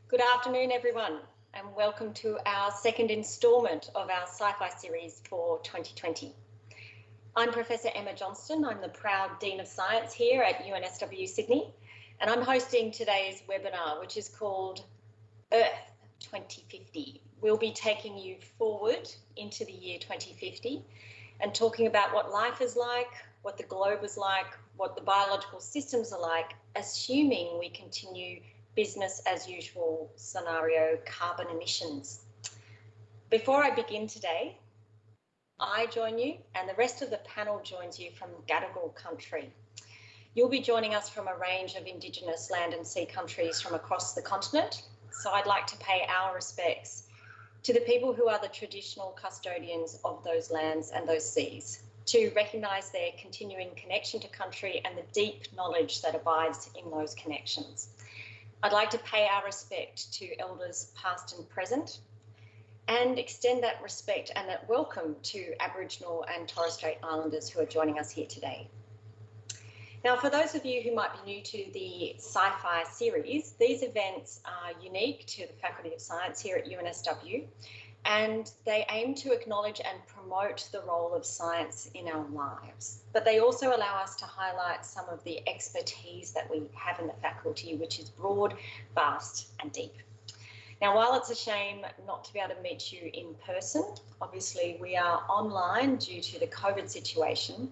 Good afternoon, everyone, and welcome to our second instalment of our Sci-Fi series for 2020. I'm Professor Emma Johnston. I'm the proud Dean of Science here at UNSW Sydney, and I'm hosting today's webinar, which is called Earth 2050. We'll be taking you forward into the year 2050 and talking about what life is like, what the globe is like, what the biological systems are like, assuming we continue business as usual scenario carbon emissions. Before I begin today, I join you and the rest of the panel joins you from Gadigal country. You'll be joining us from a range of Indigenous land and sea countries from across the continent. So I'd like to pay our respects to the people who are the traditional custodians of those lands and those seas, to recognise their continuing connection to country and the deep knowledge that abides in those connections. I'd like to pay our respect to elders past and present and extend that respect and that welcome to Aboriginal and Torres Strait Islanders who are joining us here today. Now, for those of you who might be new to the Sci-Fi series, these events are unique to the Faculty of Science here at UNSW, and they aim to acknowledge and promote the role of science in our lives. But they also allow us to highlight some of the expertise that we have in the faculty, which is broad, vast and deep. Now, while it's a shame not to be able to meet you in person, obviously we are online due to the COVID situation,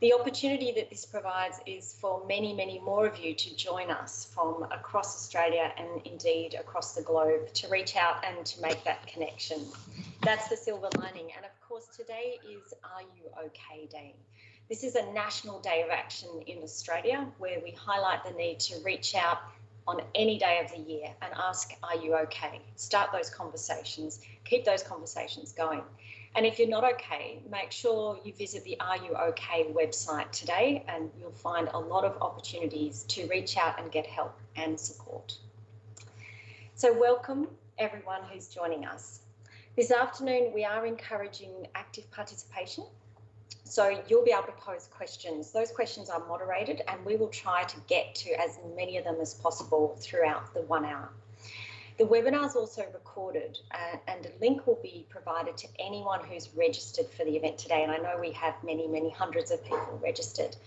the opportunity that this provides is for many, many more of you to join us from across Australia and indeed across the globe to reach out and to make that connection. That's the silver lining. And of course, today is Are You OK Day. This is a national day of action in Australia where we highlight the need to reach out on any day of the year and ask, are you okay? Start those conversations, keep those conversations going. And if you're not okay, make sure you visit the Are You OK website today and you'll find a lot of opportunities to reach out and get help and support. So welcome everyone who's joining us. This afternoon, we are encouraging active participation. So you'll be able to pose questions. Those questions are moderated and we will try to get to as many of them as possible throughout the 1 hour. The webinar is also recorded and a link will be provided to anyone who's registered for the event today. And I know we have many, many hundreds of people registered.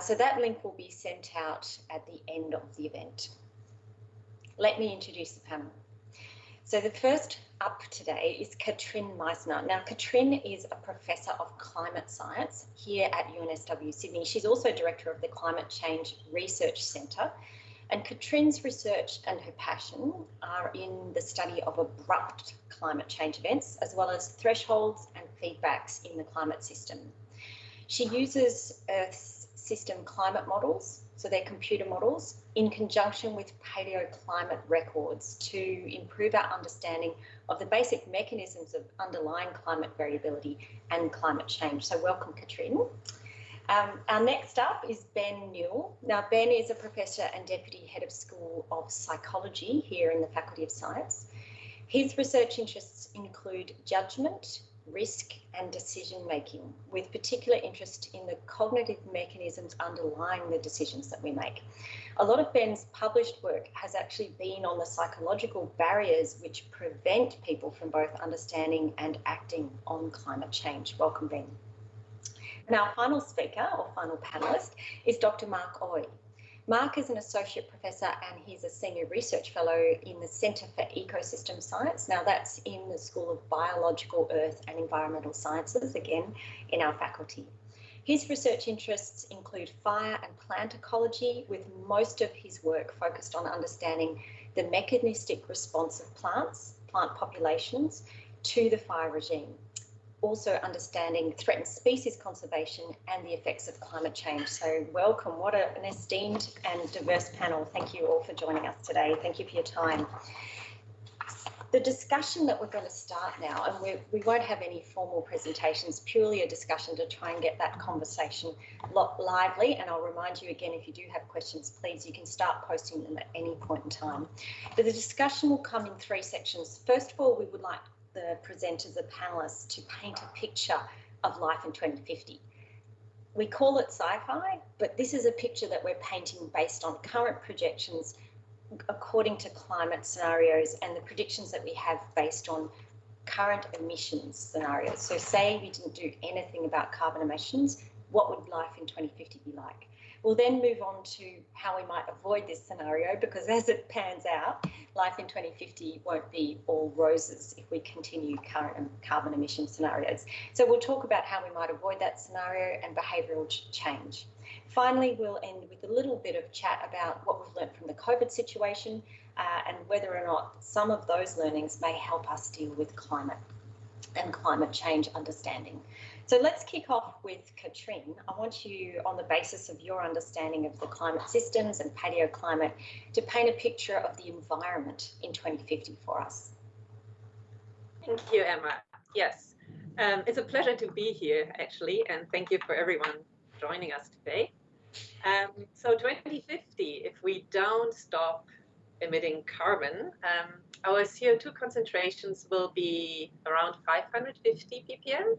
So that link will be sent out at the end of the event. Let me introduce the panel. So the first up today is Katrin Meissner. Now, Katrin is a Professor of Climate Science here at UNSW Sydney. She's also Director of the Climate Change Research Centre. And Katrin's research and her passion are in the study of abrupt climate change events, as well as thresholds and feedbacks in the climate system. She uses Earth's system climate models, so they're computer models, in conjunction with paleoclimate records to improve our understanding of the basic mechanisms of underlying climate variability and climate change. So welcome, Katrin. Our next up is Ben Newell. Now, Ben is a Professor and Deputy Head of School of Psychology here in the Faculty of Science. His research interests include judgment, risk and decision making, with particular interest in the cognitive mechanisms underlying the decisions that we make. A lot of Ben's published work has actually been on the psychological barriers which prevent people from both understanding and acting on climate change. Welcome, Ben. And our final speaker or final panellist is Dr. Mark Oy. Mark is an Associate Professor and he's a Senior Research Fellow in the Centre for Ecosystem Science. Now that's in the School of Biological, Earth and Environmental Sciences, again in our faculty. His research interests include fire and plant ecology, with most of his work focused on understanding the mechanistic response of plants, plant populations to the fire regime. Also understanding threatened species conservation and the effects of climate change. So welcome, what an esteemed and diverse panel. Thank you all for joining us today. Thank you for your time. The discussion that we're going to start now, and we won't have any formal presentations, purely a discussion to try and get that conversation lively. And I'll remind you again, if you do have questions, please, you can start posting them at any point in time. But the discussion will come in 3 sections. First of all, we would like the presenters, the panellists, to paint a picture of life in 2050. We call it sci-fi, but this is a picture that we're painting based on current projections according to climate scenarios and the predictions that we have based on current emissions scenarios. So say we didn't do anything about carbon emissions, what would life in 2050 be like? We'll then move on to how we might avoid this scenario, because as it pans out, life in 2050 won't be all roses if we continue current carbon emission scenarios. So we'll talk about how we might avoid that scenario and behavioural change. Finally, we'll end with a little bit of chat about what we've learned from the COVID situation and whether or not some of those learnings may help us deal with climate and climate change understanding. So let's kick off with Katrin. I want you, on the basis of your understanding of the climate systems and paleoclimate, to paint a picture of the environment in 2050 for us. Thank you, Emma. Yes, it's a pleasure to be here, actually, and thank you for everyone joining us today. So 2050, if we don't stop emitting carbon, our CO2 concentrations will be around 550 ppm.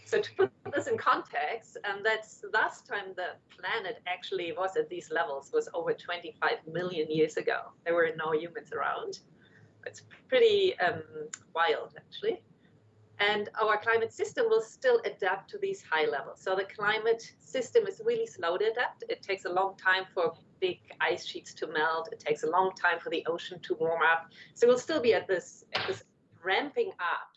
So to put this in context, that's the last time the planet actually was at these levels was over 25 million years ago. There were no humans around. It's pretty wild, actually. And our climate system will still adapt to these high levels. So the climate system is really slow to adapt. It takes a long time for big ice sheets to melt. It takes a long time for the ocean to warm up. So we'll still be at this ramping up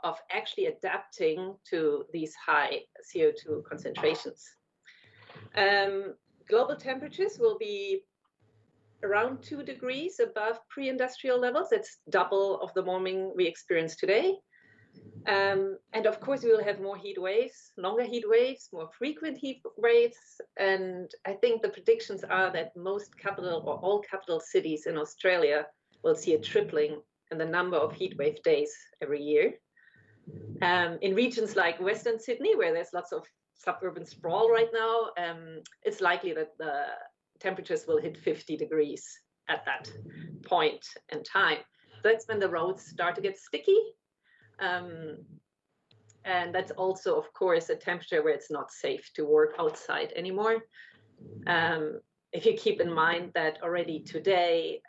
of actually adapting to these high CO2 concentrations. Global temperatures will be around 2 degrees above pre-industrial levels. That's double of the warming we experience today. And of course, we will have more heat waves, longer heat waves, more frequent heat waves. And I think the predictions are that most capital or all capital cities in Australia will see a tripling in the number of heat wave days every year. In regions like Western Sydney, where there's lots of suburban sprawl right now, it's likely that the temperatures will hit 50 degrees at that point in time. That's when the roads start to get sticky. And that's also, of course, a temperature where it's not safe to work outside anymore. If you keep in mind that already today,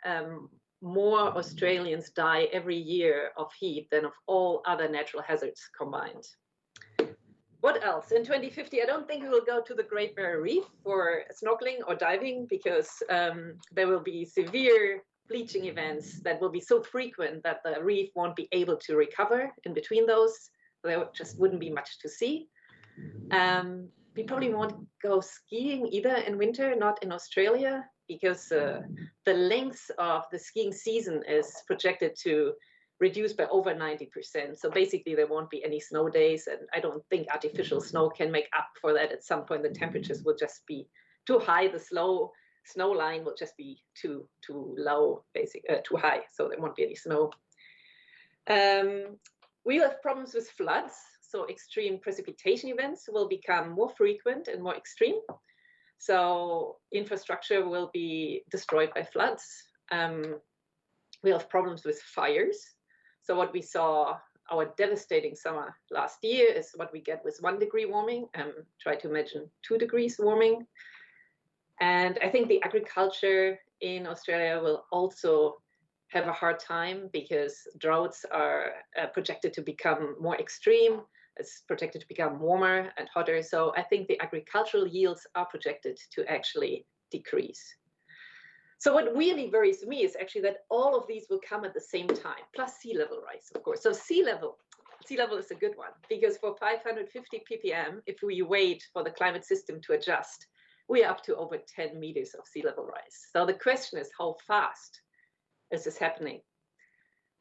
more Australians die every year of heat than of all other natural hazards combined. What else? In 2050, I don't think we will go to the Great Barrier Reef for snorkeling or diving, because there will be severe bleaching events that will be so frequent that the reef won't be able to recover in between those. There just wouldn't be much to see. We probably won't go skiing either in winter, not in Australia, because the length of the skiing season is projected to reduce by over 90%. So basically there won't be any snow days, and I don't think artificial snow can make up for that. At some point the temperatures will just be too high. The snow line will just be too low, too high, so there won't be any snow. We will have problems with floods, so extreme precipitation events will become more frequent and more extreme. So infrastructure will be destroyed by floods. We'll have problems with fires. So what we saw, our devastating summer last year, is what we get with 1 degree warming. Try to imagine 2 degrees warming. And I think the agriculture in Australia will also have a hard time, because droughts are projected to become more extreme. It's projected to become warmer and hotter. So I think the agricultural yields are projected to actually decrease. So what really worries me is actually that all of these will come at the same time, plus sea level rise, of course. So sea level is a good one, because for 550 ppm, if we wait for the climate system to adjust, we are up to over 10 meters of sea level rise. So the question is, how fast is this happening?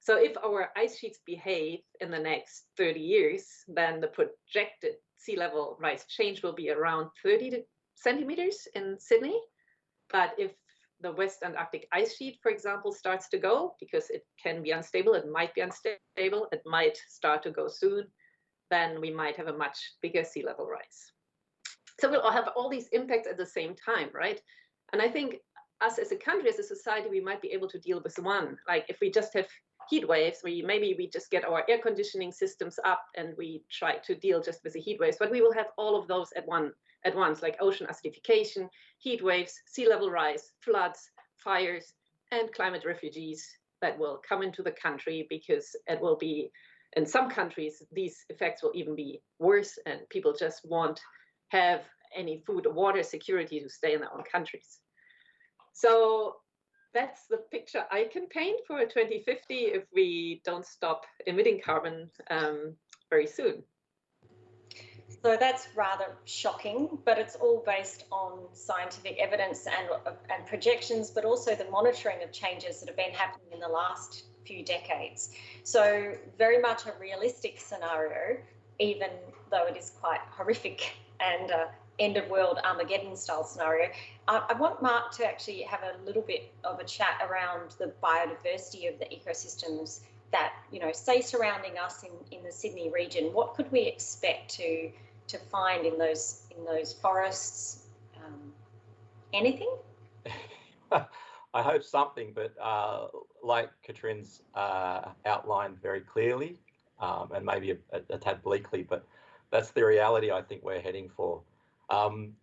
So if our ice sheets behave in the next 30 years, then the projected sea level rise change will be around 30 centimeters in Sydney. But if the West Antarctic ice sheet, for example, starts to go, because it can be unstable, it might be unstable, it might start to go soon, then we might have a much bigger sea level rise. So we'll have all these impacts at the same time, right? And I think us as a country, as a society, we might be able to deal with one. Like if we just have heat waves, maybe we just get our air conditioning systems up and we try to deal just with the heat waves, but we will have all of those at once, like ocean acidification, heat waves, sea level rise, floods, fires, and climate refugees that will come into the country, because it will be, in some countries, these effects will even be worse, and people just won't have any food or water security to stay in their own countries. So that's the picture I can paint for 2050 if we don't stop emitting carbon very soon. So that's rather shocking, but it's all based on scientific evidence and projections, but also the monitoring of changes that have been happening in the last few decades. So very much a realistic scenario, even though it is quite horrific and end of world Armageddon style scenario. I want Mark to actually have a little bit of a chat around the biodiversity of the ecosystems that, you know, say surrounding us in the Sydney region. What could we expect to find in those forests? Anything? I hope something, but like Katrin's outlined very clearly, and maybe a tad bleakly, but that's the reality I think we're heading for.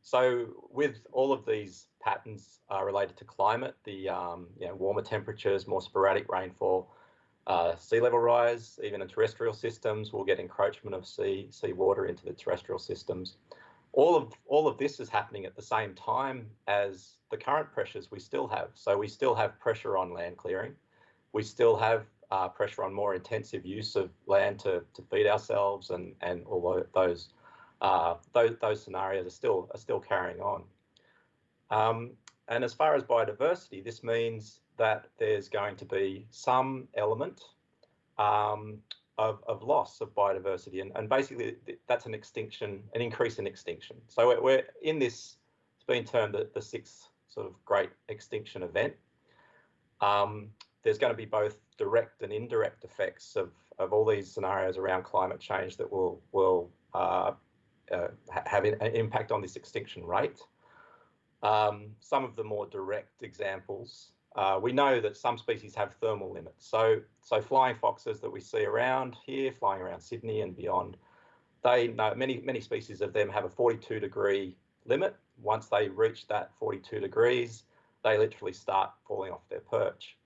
So with all of these patterns related to climate, the you know, warmer temperatures, more sporadic rainfall, sea level rise, even in terrestrial systems, we'll get encroachment of sea water into the terrestrial systems. All of this is happening at the same time as the current pressures we still have. So we still have pressure on land clearing. We still have pressure on more intensive use of land to feed ourselves, and all those scenarios are still carrying on. And as far as biodiversity, this means that there's going to be some element of loss of biodiversity, and basically that's an increase in extinction. So we're in this, it's been termed the sixth sort of great extinction event. There's going to be both direct and indirect effects of all these scenarios around climate change that will have an impact on this extinction rate. Some of the more direct examples, we know that some species have thermal limits. So flying foxes that we see around here, flying around Sydney and beyond, they know many species of them have a 42-degree limit. Once they reach that 42 degrees, they literally start falling off their perch.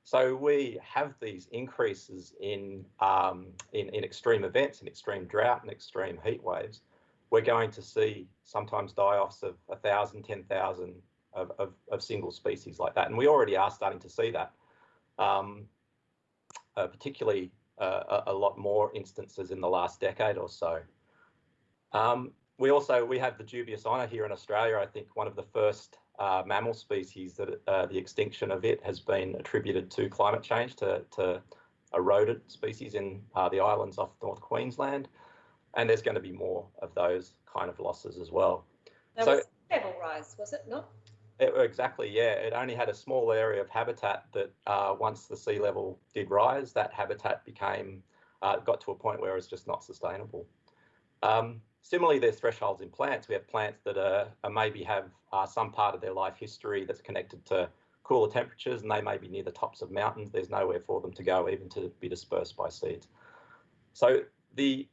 So we have these increases in extreme events, in extreme drought and extreme heat waves. We're going to see sometimes die-offs of 1,000, 10,000 of single species like that. And we already are starting to see that, particularly a lot more instances in the last decade or so. We have the dubious honour here in Australia. I think one of the first mammal species that the extinction of it has been attributed to climate change, to a rodent species in the islands off North Queensland. And there's going to be more of those kind of losses as well. That was sea level rise, was it not? Exactly, yeah. It only had a small area of habitat that once the sea level did rise, that habitat got to a point where it's just not sustainable. Similarly, there's thresholds in plants. We have plants that maybe have some part of their life history that's connected to cooler temperatures, and they may be near the tops of mountains. There's nowhere for them to go, even to be dispersed by seeds. So the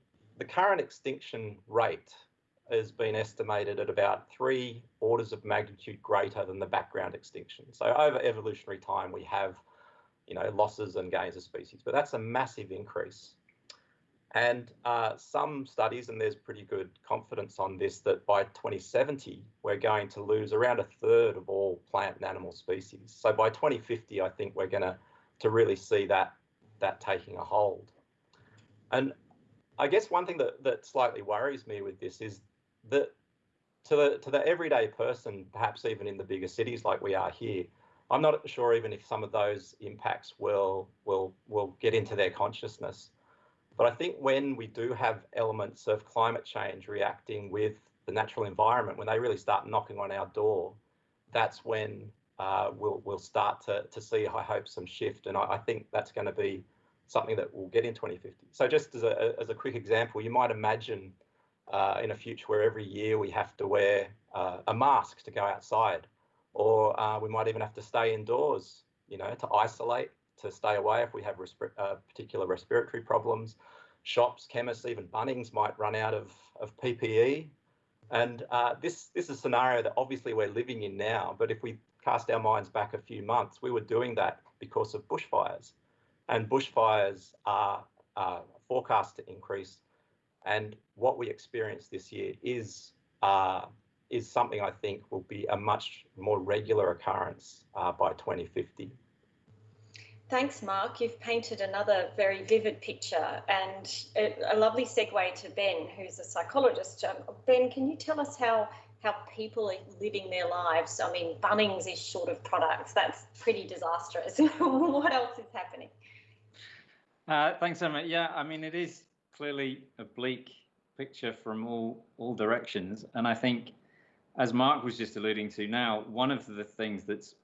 current extinction rate has been estimated at about 3 orders of magnitude greater than the background extinction. So over evolutionary time, we have, you know, losses and gains of species, but that's a massive increase. And some studies, and there's pretty good confidence on this, that by 2070, we're going to lose around 1/3 of all plant and animal species. So by 2050, I think we're going to really see that taking a hold. And I guess one thing that slightly worries me with this is that to the everyday person, perhaps even in the bigger cities like we are here, I'm not sure even if some of those impacts will get into their consciousness. But I think when we do have elements of climate change reacting with the natural environment, when they really start knocking on our door, that's when we'll start to see, I hope, some shift. And I think that's going to be something that we'll get in 2050. So just as a quick example, you might imagine in a future where every year we have to wear a mask to go outside, or we might even have to stay indoors, you know, to isolate, to stay away if we have particular respiratory problems. Shops, chemists, even Bunnings might run out of PPE. And this is a scenario that obviously we're living in now, but if we cast our minds back a few months, we were doing that because of bushfires. And bushfires are forecast to increase. And what we experienced this year is something I think will be a much more regular occurrence by 2050. Thanks, Mark. You've painted another very vivid picture, and a lovely segue to Ben, who's a psychologist. Ben, can you tell us how people are living their lives? I mean, Bunnings is short of products. That's pretty disastrous. What else is happening? Thanks, Emma. Yeah, I mean, it is clearly a bleak picture from all directions. And I think, as Mark was just alluding to now, one of the things that's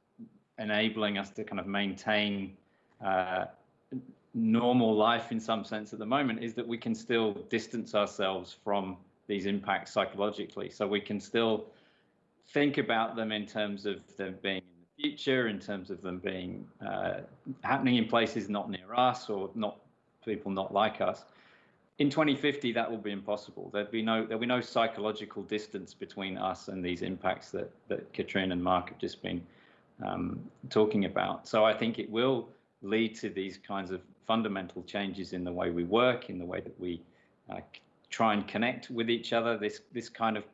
enabling us to kind of maintain normal life in some sense at the moment is that we can still distance ourselves from these impacts psychologically. So we can still think about them in terms of them being in the future, in terms of them being happening in places not near us or not people not like us. In 2050, that will be impossible. There'll be no psychological distance between us and these impacts that Katrin and Mark have just been talking about. So I think it will lead to these kinds of fundamental changes in the way we work, in the way that we try and connect with each other. This kind of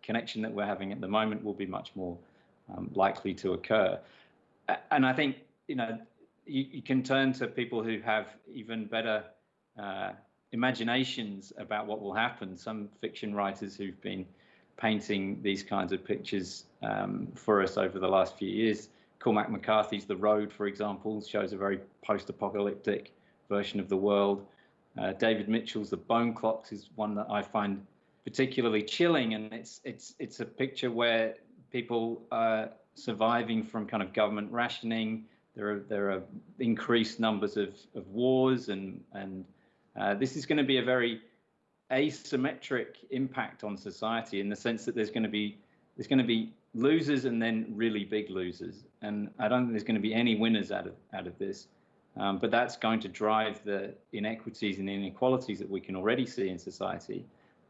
connection that we're having at the moment will be much more likely to occur. And I think, you can turn to people who have even better imaginations about what will happen. Some fiction writers who've been painting these kinds of pictures for us over the last few years. Cormac McCarthy's The Road, for example, shows a very post-apocalyptic version of the world. David Mitchell's The Bone Clocks is one that I find particularly chilling, and it's a picture where people are surviving from kind of government rationing. There are increased numbers of wars, and this is going to be a very asymmetric impact on society in the sense that there's going to be losers and then really big losers, and I don't think there's going to be any winners out of this. But that's going to drive the inequities and inequalities that we can already see in society,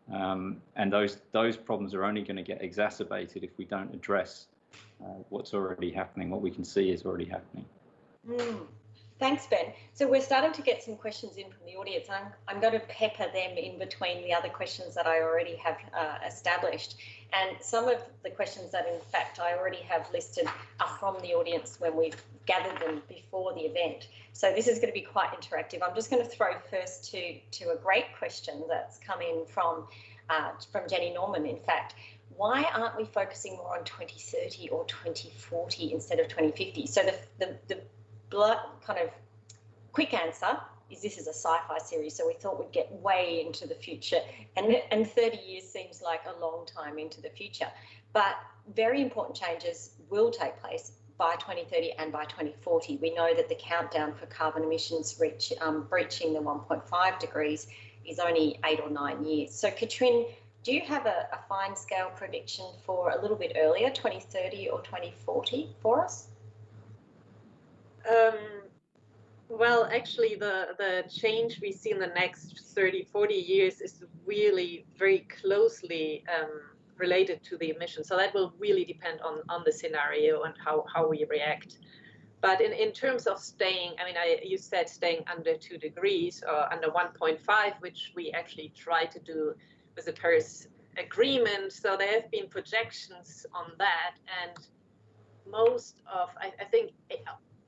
and those problems are only going to get exacerbated if we don't address what's already happening. What we can see is already happening. Thanks, Ben. So we're starting to get some questions in from the audience. I'm going to pepper them in between the other questions that I already have established. And some of the questions that, in fact, I already have listed are from the audience when we've gathered them before the event. So this is going to be quite interactive. I'm just going to throw first to a great question that's come in from Jenny Norman, in fact. Why aren't we focusing more on 2030 or 2040 instead of 2050? So the kind of quick answer is this is a sci-fi series, so we thought we'd get way into the future, and 30 years seems like a long time into the future. But very important changes will take place by 2030 and by 2040. We know that the countdown for carbon emissions breaching the 1.5 degrees is only 8 or 9 years. So Katrin, do you have a fine scale prediction for a little bit earlier, 2030 or 2040 for us? Well, actually, the change we see in the next 30, 40 years is really very closely related to the emissions. So that will really depend on the scenario and how we react. But in terms of staying, I mean, you said staying under 2 degrees or under 1.5, which we actually try to do with the Paris Agreement. So there have been projections on that, and most of, I think,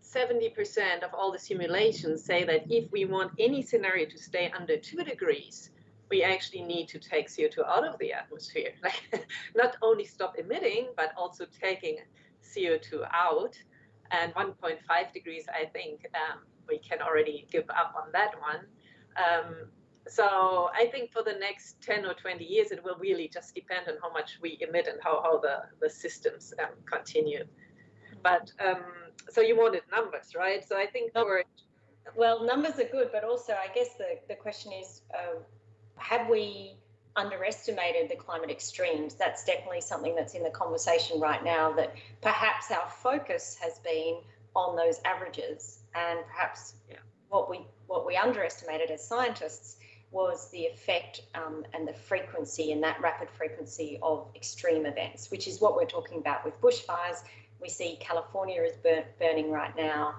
70% of all the simulations say that if we want any scenario to stay under 2 degrees, we actually need to take CO2 out of the atmosphere. Like, not only stop emitting, but also taking CO2 out. And 1.5 degrees, I think we can already give up on that one. So I think for the next 10 or 20 years, it will really just depend on how much we emit and how the systems continue. But so you wanted numbers, right? So I think well, numbers are good, but also I guess the question is, have we underestimated the climate extremes? That's definitely something that's in the conversation right now, that perhaps our focus has been on those averages, and perhaps what we underestimated as scientists was the effect and the frequency and that rapid frequency of extreme events, which is what we're talking about with bushfires. We see California is burning right now.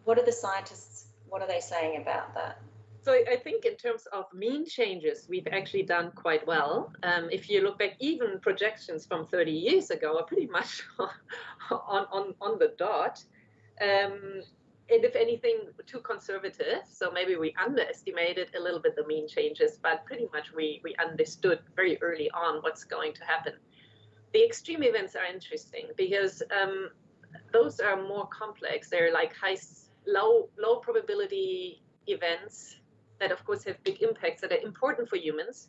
What are the scientists, what are they saying about that? So I think in terms of mean changes, we've actually done quite well. If you look back, even projections from 30 years ago are pretty much on the dot. And if anything, too conservative. So maybe we underestimated a little bit the mean changes, but pretty much we understood very early on what's going to happen. The extreme events are interesting because those are more complex. They're like low probability events that of course have big impacts that are important for humans.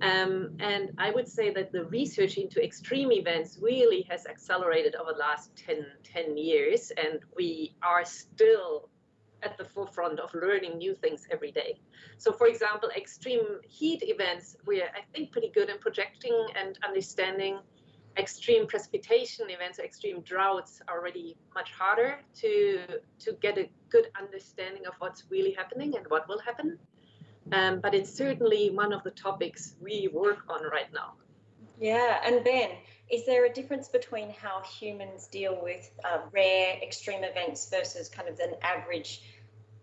And I would say that the research into extreme events really has accelerated over the last 10 years, and we are still at the forefront of learning new things every day. So for example, extreme heat events, we're, I think, pretty good in projecting and understanding. Extreme precipitation events, extreme droughts are already much harder to get a good understanding of what's really happening and what will happen. But it's certainly one of the topics we work on right now. Yeah, and Ben, is there a difference between how humans deal with rare extreme events versus kind of an average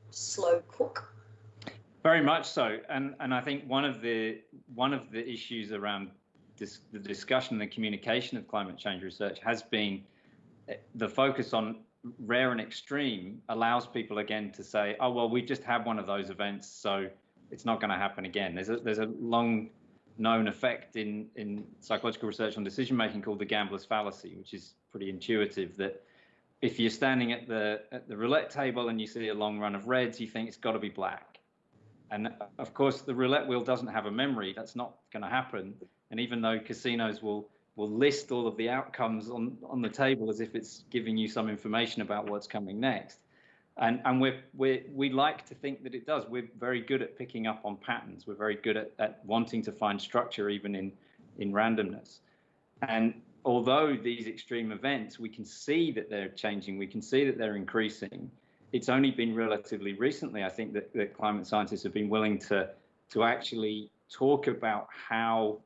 slow cook? Very much so, and I think one of the issues around the discussion and the communication of climate change research has been the focus on rare and extreme allows people again to say, oh, well, we just had one of those events, so it's not going to happen again. There's a long known effect in psychological research on decision making called the gambler's fallacy, which is pretty intuitive, that if you're standing at the roulette table and you see a long run of reds, you think it's got to be black. And of course, the roulette wheel doesn't have a memory. That's not going to happen. And even though casinos will list all of the outcomes on the table as if it's giving you some information about what's coming next, and we like to think that it does. We're very good at picking up on patterns. We're very good at wanting to find structure even in randomness. And although these extreme events, we can see that they're changing, we can see that they're increasing. It's only been relatively recently, I think, that climate scientists have been willing to actually talk about how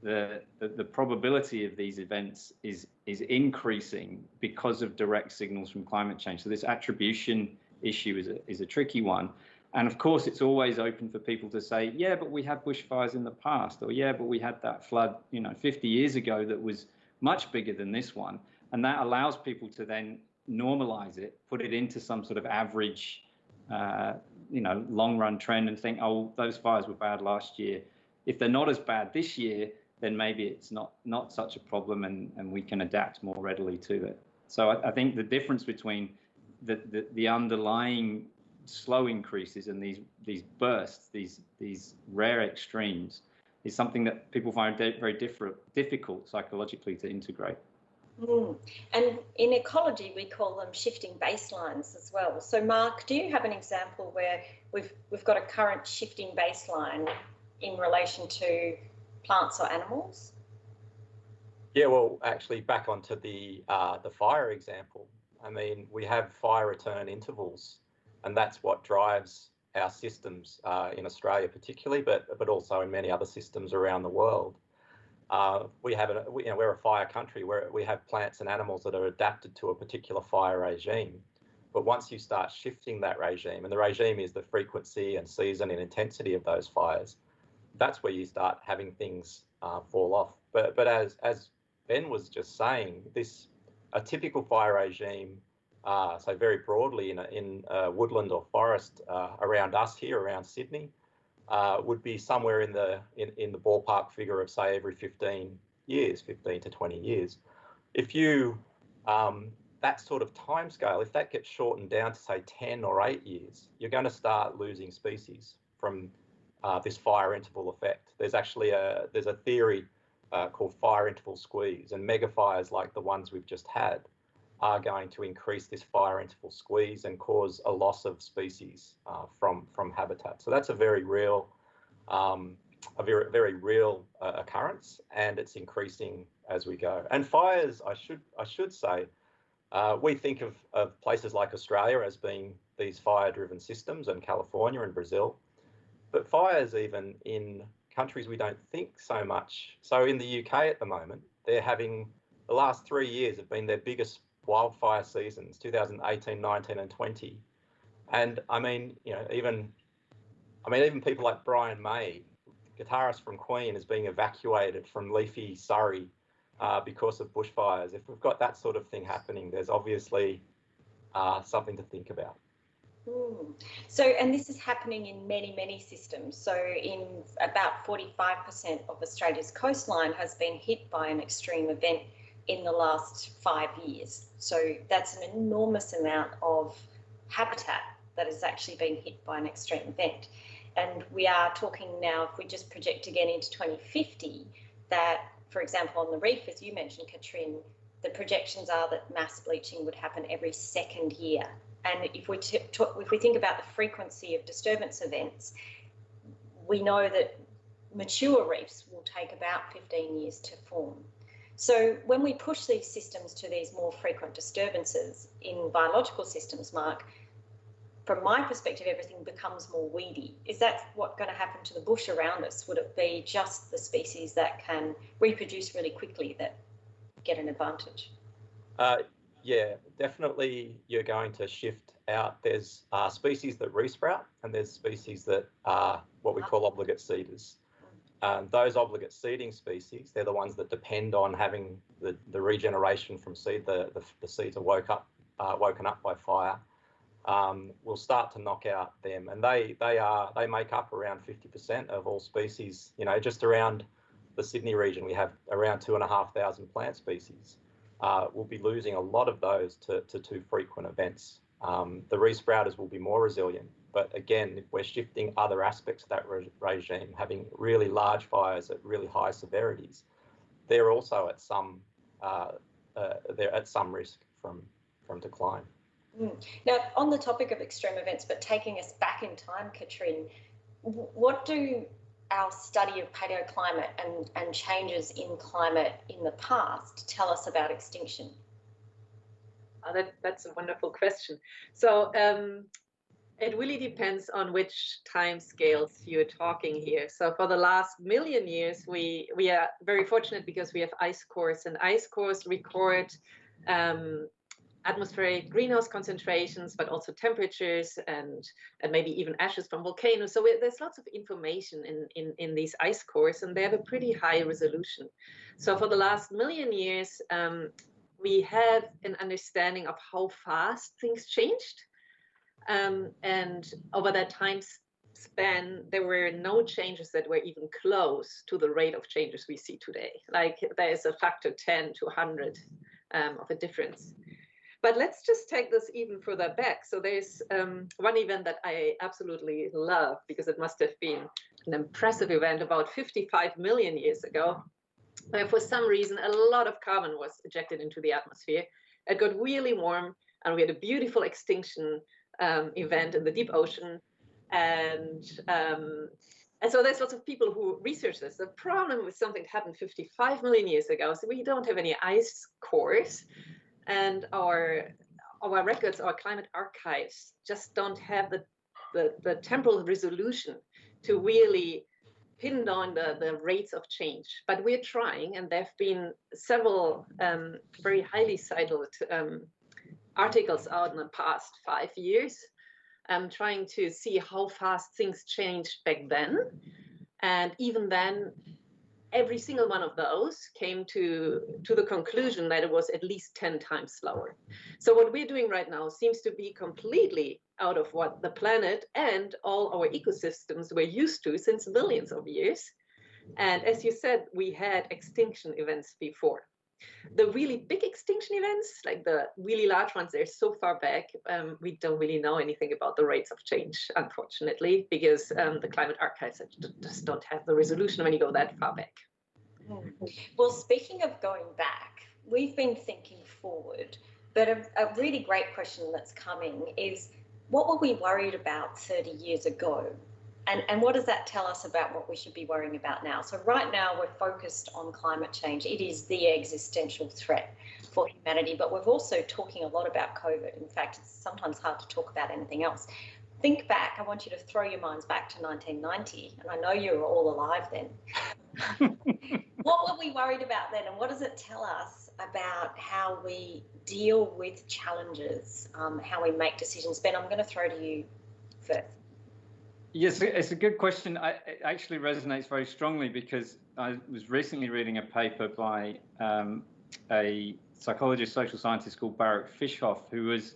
the probability of these events is increasing because of direct signals from climate change. So this attribution issue is a tricky one. And of course, it's always open for people to say, yeah, but we had bushfires in the past, or yeah, but we had that flood, 50 years ago that was much bigger than this one. And that allows people to then normalize it, put it into some sort of average, long run trend and think, oh, those fires were bad last year. If they're not as bad this year, then maybe it's not such a problem, and we can adapt more readily to it. So I think the difference between the underlying slow increases and these bursts, these rare extremes, is something that people find very difficult psychologically to integrate. And in ecology, we call them shifting baselines as well. So Mark, do you have an example where we've got a current shifting baseline in relation to plants or animals? Yeah, well, actually, back onto the fire example. I mean, we have fire return intervals, and that's what drives our systems in Australia, particularly, but also in many other systems around the world. We're a fire country where we have plants and animals that are adapted to a particular fire regime. But once you start shifting that regime, and the regime is the frequency and season and intensity of those fires, that's where you start having things fall off. But as Ben was just saying, a typical fire regime, so very broadly in woodland or forest around us here, around Sydney, would be somewhere in the ballpark figure of, say, every 15 to 20 years. If you that sort of timescale, if that gets shortened down to, say, 10 or 8 years, you're going to start losing species from this fire interval effect. There's actually a theory called fire interval squeeze, and mega fires like the ones we've just had are going to increase this fire interval squeeze and cause a loss of species from habitat. So that's a very real occurrence, and it's increasing as we go. And fires, I should say, we think of places like Australia as being these fire-driven systems, and California and Brazil. But fires, even in countries we don't think so much. So in the UK at the moment, they're having, the last 3 years have been their biggest wildfire seasons, 2018, 19 and 20. And I mean, you know, even people like Brian May, guitarist from Queen, is being evacuated from leafy Surrey because of bushfires. If we've got that sort of thing happening, there's obviously something to think about. So, and this is happening in many, many systems. So in about 45% of Australia's coastline has been hit by an extreme event in the last 5 years. So that's an enormous amount of habitat that has actually been hit by an extreme event. And we are talking now, if we just project again into 2050, that, for example, on the reef, as you mentioned, Katrin, the projections are that mass bleaching would happen every second year. And if we think about the frequency of disturbance events, we know that mature reefs will take about 15 years to form. So when we push these systems to these more frequent disturbances in biological systems, Mark, from my perspective, everything becomes more weedy. Is that what's going to happen to the bush around us? Would it be just the species that can reproduce really quickly that get an advantage? Yeah, definitely you're going to shift out. There's species that resprout, and there's species that are what we call obligate seeders. Those obligate seeding species, they're the ones that depend on having the regeneration from seed. The seeds are woken up by fire. Will start to knock out them, and they make up around 50% of all species. You know, just around the Sydney region, we have around 2,500 plant species. We'll be losing a lot of those to too frequent events. The resprouters will be more resilient, but again, we're shifting other aspects of that regime, having really large fires at really high severities. They're also at some risk from decline. Now, on the topic of extreme events, but taking us back in time, Katrin, what do our study of paleoclimate and changes in climate in the past tell us about extinction? Oh, that's a wonderful question. So it really depends on which time scales you're talking here. So for the last million years, we are very fortunate because we have ice cores, and ice cores record atmospheric greenhouse concentrations, but also temperatures and maybe even ashes from volcanoes. So there's lots of information in these ice cores, and they have a pretty high resolution. So for the last million years, we have an understanding of how fast things changed. And over that time span, there were no changes that were even close to the rate of changes we see today. Like there's a factor 10 to 100 of a difference. But let's just take this even further back. So there's one event that I absolutely love, because it must have been an impressive event about 55 million years ago, where for some reason a lot of carbon was ejected into the atmosphere. It got really warm, and we had a beautiful extinction event in the deep ocean. And so there's lots of people who research this. The problem with something that happened 55 million years ago, so we don't have any ice cores. And our records, our climate archives, just don't have the temporal resolution to really pin down the rates of change. But we're trying, and there have been several very highly cited articles out in the past 5 years, trying to see how fast things changed back then. And even then, every single one of those came to the conclusion that it was at least 10 times slower. So what we're doing right now seems to be completely out of what the planet and all our ecosystems were used to since millions of years. And as you said, we had extinction events before. The really big extinction events, like the really large ones, they're so far back, we don't really know anything about the rates of change, unfortunately, because the climate archives just don't have the resolution when you go that far back. Well, speaking of going back, we've been thinking forward, but a really great question that's coming is, what were we worried about 30 years ago? And what does that tell us about what we should be worrying about now? So right now we're focused on climate change. It is the existential threat for humanity, but we're also talking a lot about COVID. In fact, it's sometimes hard to talk about anything else. think back, I want you to throw your minds back to 1990, and I know you were all alive then. What were we worried about then, and what does it tell us about how we deal with challenges, how we make decisions? Ben, I'm going to throw to you first. Yes, it's a good question. It actually resonates very strongly because I was recently reading a paper by a psychologist, social scientist called Baruch Fishoff, who was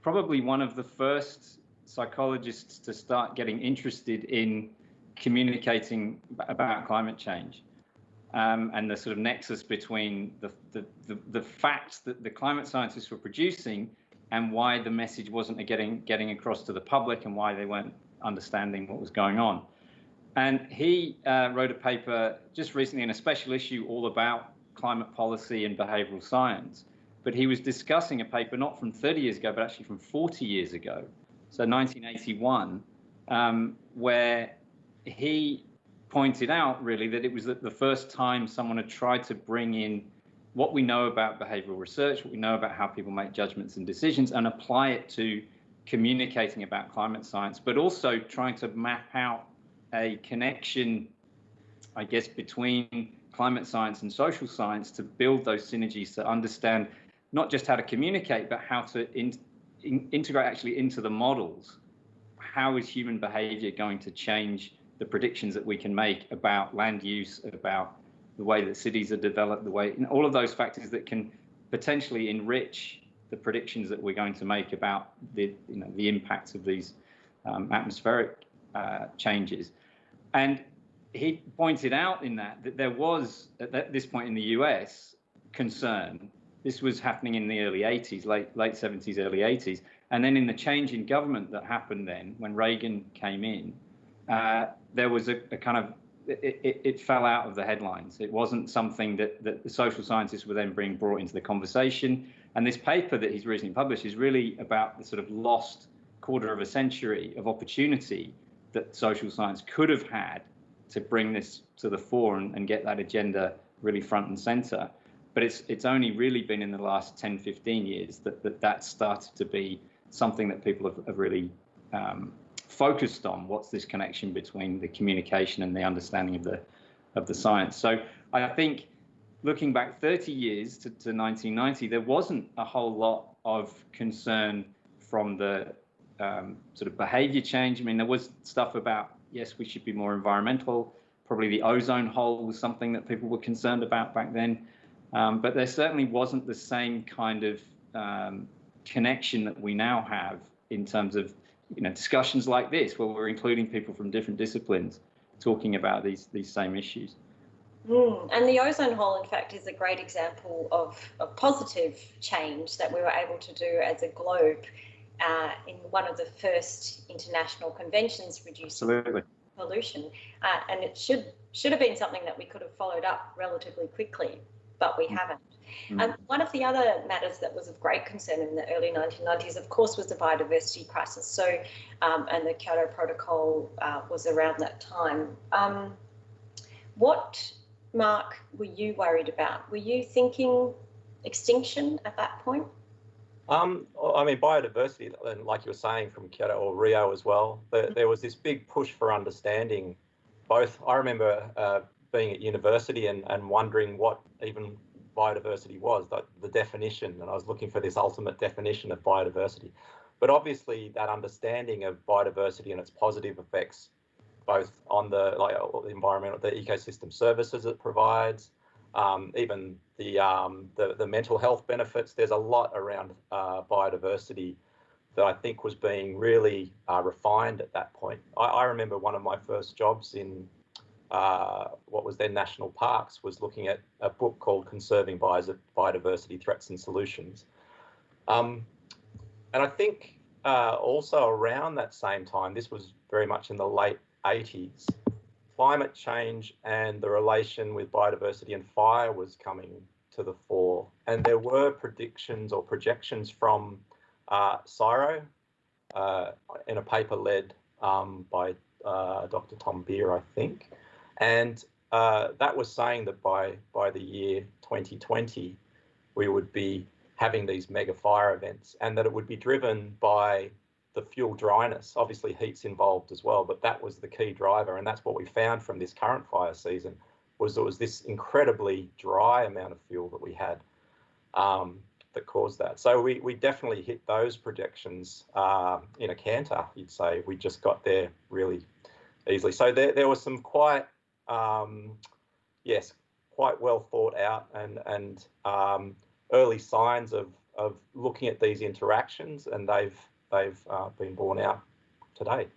probably one of the first psychologists to start getting interested in communicating about climate change. And the sort of nexus between the facts that the climate scientists were producing and why the message wasn't getting across to the public and why they weren't understanding what was going on. And he wrote a paper just recently in a special issue all about climate policy and behavioral science. But he was discussing a paper not from 30 years ago, but actually from 40 years ago, so 1981, where he pointed out really that it was the first time someone had tried to bring in what we know about behavioral research, what we know about how people make judgments and decisions, and apply it to communicating about climate science, but also trying to map out a connection, I guess, between climate science and social science to build those synergies, to understand not just how to communicate, but how to integrate actually into the models. How is human behavior going to change the predictions that we can make about land use, about the way that cities are developed, the way, all of those factors that can potentially enrich the predictions that we're going to make about the impacts of these atmospheric changes. And he pointed out in that there was, at this point in the US, concern. This was happening in the early 80s, late 70s, early 80s. And then in the change in government that happened then, when Reagan came in, there was a kind of, it fell out of the headlines. It wasn't something that the social scientists were then being brought into the conversation. And this paper that he's recently published is really about the sort of lost quarter of a century of opportunity that social science could have had to bring this to the fore and get that agenda really front and center. But it's only really been in the last 10, 15 years that started to be something that people have really focused on. What's this connection between the communication and the understanding of the science? So I think looking back 30 years to 1990, there wasn't a whole lot of concern from the sort of behavior change. I mean, there was stuff about, yes, we should be more environmental. Probably the ozone hole was something that people were concerned about back then. But there certainly wasn't the same kind of connection that we now have in terms of discussions like this, where we're including people from different disciplines talking about these same issues. And the ozone hole, in fact, is a great example of positive change that we were able to do as a globe in one of the first international conventions reducing pollution. And it should have been something that we could have followed up relatively quickly, but we haven't. One of the other matters that was of great concern in the early 1990s, of course, was the biodiversity crisis. So, and the Kyoto Protocol was around that time. What, Mark, were you worried about? Were you thinking extinction at that point? I mean, biodiversity, and like you were saying from Kyoto or Rio as well, there was this big push for understanding both. I remember being at university and wondering what even biodiversity was, the definition, and I was looking for this ultimate definition of biodiversity. But obviously that understanding of biodiversity and its positive effects, both on the environmental, the ecosystem services it provides, even the mental health benefits. There's a lot around biodiversity that I think was being really refined at that point. I remember one of my first jobs in what was then National Parks was looking at a book called Conserving Biodiversity Threats and Solutions. And I think also around that same time, this was very much in the late 80s, climate change and the relation with biodiversity and fire was coming to the fore. And there were predictions or projections from CSIRO in a paper led by Dr. Tom Beer, I think. And that was saying that by the year 2020, we would be having these mega fire events and that it would be driven by the fuel dryness. Obviously heat's involved as well, but that was the key driver, and that's what we found from this current fire season, was there was this incredibly dry amount of fuel that we had that caused that. So we definitely hit those projections in a canter, you'd say. We just got there really easily. So there was some quite, yes, quite well thought out and early signs of looking at these interactions, and they've been borne out today.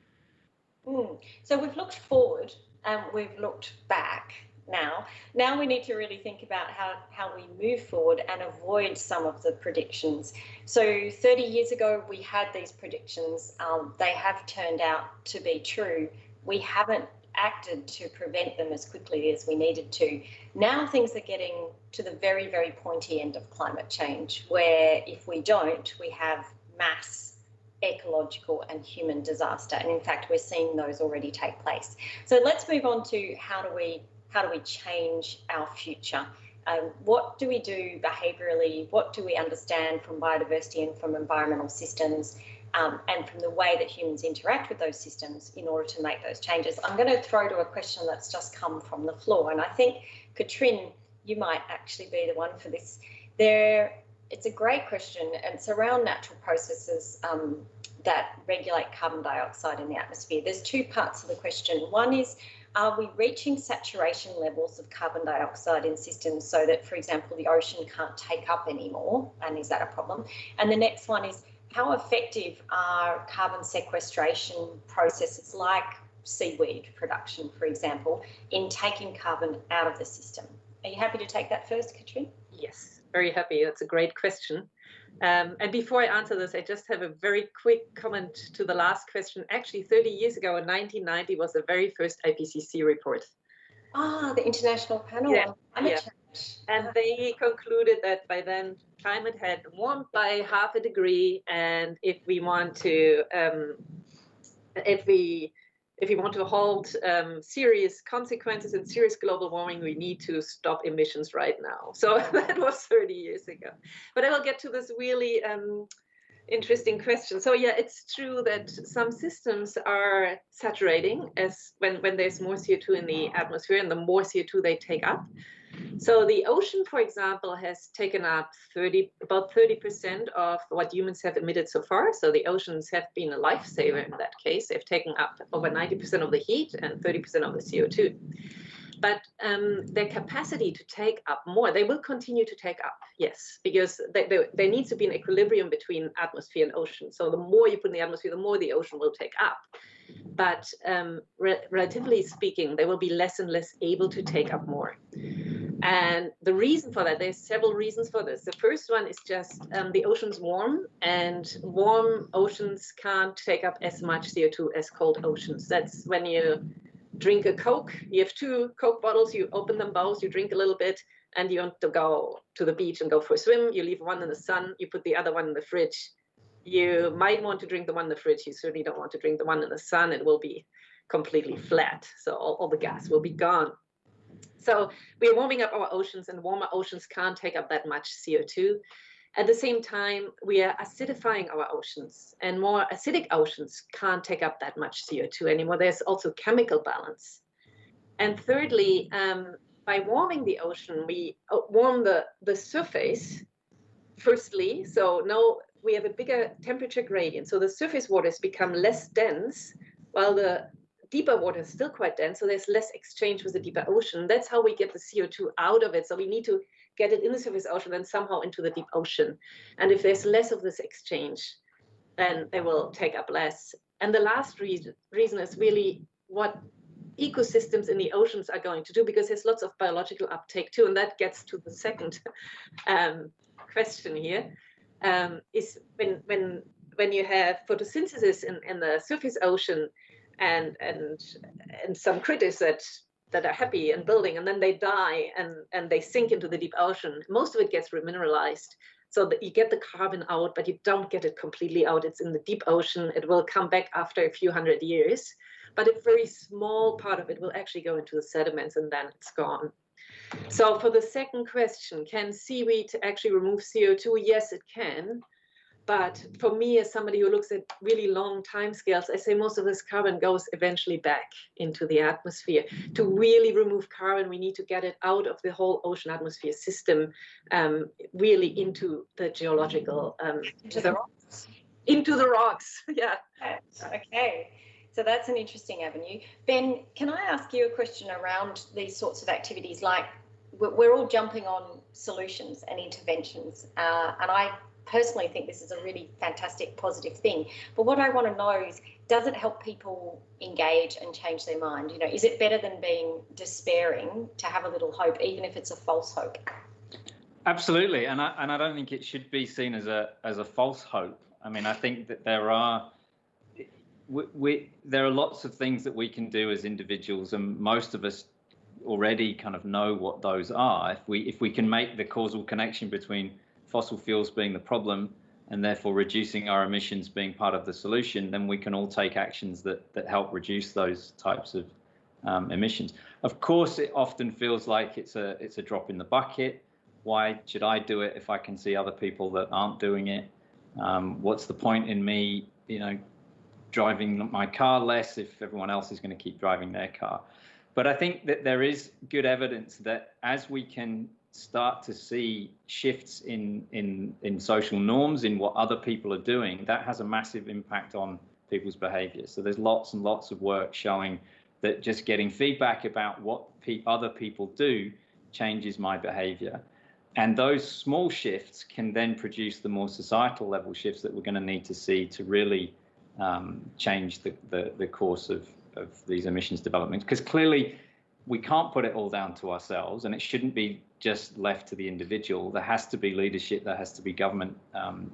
So we've looked forward and we've looked back now. Now we need to really think about how we move forward and avoid some of the predictions. So 30 years ago, we had these predictions. They have turned out to be true. We haven't acted to prevent them as quickly as we needed to. Now things are getting to the very, very pointy end of climate change, where if we don't, we have mass ecological and human disaster. And in fact, we're seeing those already take place. So let's move on to how do we change our future? What do we do behaviourally? What do we understand from biodiversity and from environmental systems and from the way that humans interact with those systems in order to make those changes? I'm going to throw to a question that's just come from the floor. And I think, Katrin, you might actually be the one for this. It's a great question, and it's around natural processes that regulate carbon dioxide in the atmosphere. There's two parts of the question. One is, are we reaching saturation levels of carbon dioxide in systems so that, for example, the ocean can't take up anymore? And is that a problem? And the next one is, how effective are carbon sequestration processes like seaweed production, for example, in taking carbon out of the system? Are you happy to take that first, Katrin? Yes, very happy. That's a great question. And before I answer this, I just have a very quick comment to the last question. Actually, 30 years ago in 1990 was the very first IPCC report. Ah, the International Panel on Climate Change. And they concluded that by then climate had warmed by 0.5 degree, and if we want to halt serious consequences and serious global warming, we need to stop emissions right now. So that was 30 years ago. But I will get to this really interesting question. So yeah, it's true that some systems are saturating as when there's more CO2 in the atmosphere, and the more CO2 they take up. So the ocean, for example, has taken up about 30% of what humans have emitted so far. So the oceans have been a lifesaver in that case. They've taken up over 90% of the heat and 30% of the CO2. But their capacity to take up more, they will continue to take up, yes, because there needs to be an equilibrium between atmosphere and ocean. So the more you put in the atmosphere, the more the ocean will take up. But relatively speaking, they will be less and less able to take up more. And the reason for that, there's several reasons for this. The first one is just the ocean's warm, and warm oceans can't take up as much CO2 as cold oceans. That's when you drink a Coke, you have 2 Coke bottles, you open them both, you drink a little bit, and you want to go to the beach and go for a swim. You leave one in the sun, you put the other one in the fridge. You might want to drink the one in the fridge. You certainly don't want to drink the one in the sun. It will be completely flat. So all the gas will be gone. So we're warming up our oceans, and warmer oceans can't take up that much CO2. At the same time, we are acidifying our oceans, and more acidic oceans can't take up that much CO2 anymore. There's also chemical balance. And thirdly, by warming the ocean, we warm the surface, firstly. So now we have a bigger temperature gradient. So the surface waters become less dense, while the deeper water is still quite dense, so there's less exchange with the deeper ocean. That's how we get the CO2 out of it. So we need to get it in the surface ocean and somehow into the deep ocean. And if there's less of this exchange, then they will take up less. And the last reason is really what ecosystems in the oceans are going to do, because there's lots of biological uptake too. And that gets to the second question here, is when you have photosynthesis in the surface ocean, and some critters that are happy and building, and then they die and they sink into the deep ocean. Most of it gets remineralized, so that you get the carbon out, but you don't get it completely out. It's in the deep ocean. It will come back after a few hundred years, but a very small part of it will actually go into the sediments, and then it's gone. So for the second question, can seaweed actually remove CO2? Yes, it can. But for me, as somebody who looks at really long time scales, I say most of this carbon goes eventually back into the atmosphere. To really remove carbon, we need to get it out of the whole ocean atmosphere system, really into the geological, Into the rocks. Into the rocks, yeah. Okay, so that's an interesting avenue. Ben, can I ask you a question around these sorts of activities? Like, we're all jumping on solutions and interventions, and I personally think this is a really fantastic, positive thing. But what I want to know is, does it help people engage and change their mind? You know, is it better than being despairing to have a little hope, even if it's a false hope? Absolutely, and I don't think it should be seen as a false hope. I mean, I think that there are lots of things that we can do as individuals, and most of us already kind of know what those are. If we can make the causal connection between fossil fuels being the problem and therefore reducing our emissions being part of the solution, then we can all take actions that help reduce those types of emissions. Of course, it often feels like it's a drop in the bucket. Why should I do it if I can see other people that aren't doing it? What's the point in me, driving my car less if everyone else is going to keep driving their car? But I think that there is good evidence that as we can start to see shifts in social norms, in what other people are doing, that has a massive impact on people's behavior. So there's lots and lots of work showing that just getting feedback about what other people do changes my behavior. And those small shifts can then produce the more societal level shifts that we're going to need to see to really change the course of these emissions developments. Because clearly we can't put it all down to ourselves, and it shouldn't be just left to the individual. There has to be leadership, there has to be government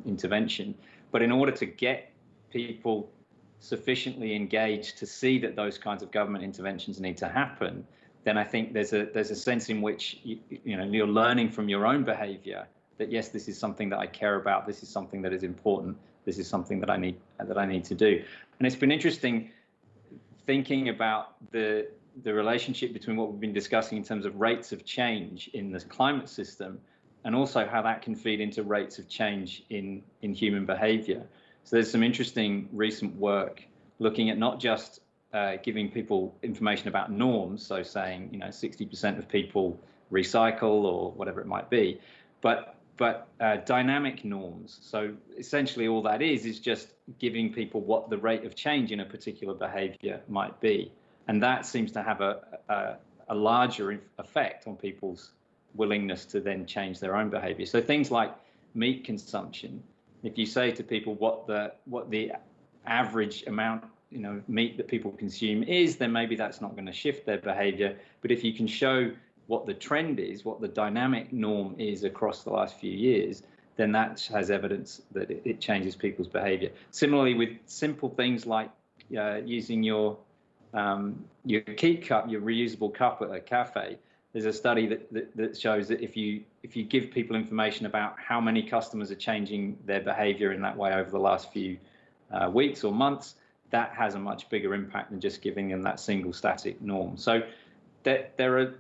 intervention. But in order to get people sufficiently engaged to see that those kinds of government interventions need to happen, then I think there's a sense in which you're learning from your own behavior that, yes, this is something that I care about, this is something that is important, this is something that I need to do. And it's been interesting thinking about the relationship between what we've been discussing in terms of rates of change in the climate system, and also how that can feed into rates of change in human behavior. So there's some interesting recent work looking at not just giving people information about norms, so saying 60% of people recycle or whatever it might be, but dynamic norms. So essentially all that is just giving people what the rate of change in a particular behavior might be. And that seems to have a larger effect on people's willingness to then change their own behavior. So things like meat consumption, if you say to people what the average amount meat that people consume is, then maybe that's not going to shift their behavior. But if you can show what the trend is, what the dynamic norm is across the last few years, then that has evidence that it changes people's behavior. Similarly, with simple things like using your keep cup, your reusable cup at a cafe, there's a study that shows that if you give people information about how many customers are changing their behavior in that way over the last few weeks or months, that has a much bigger impact than just giving them that single static norm. So there are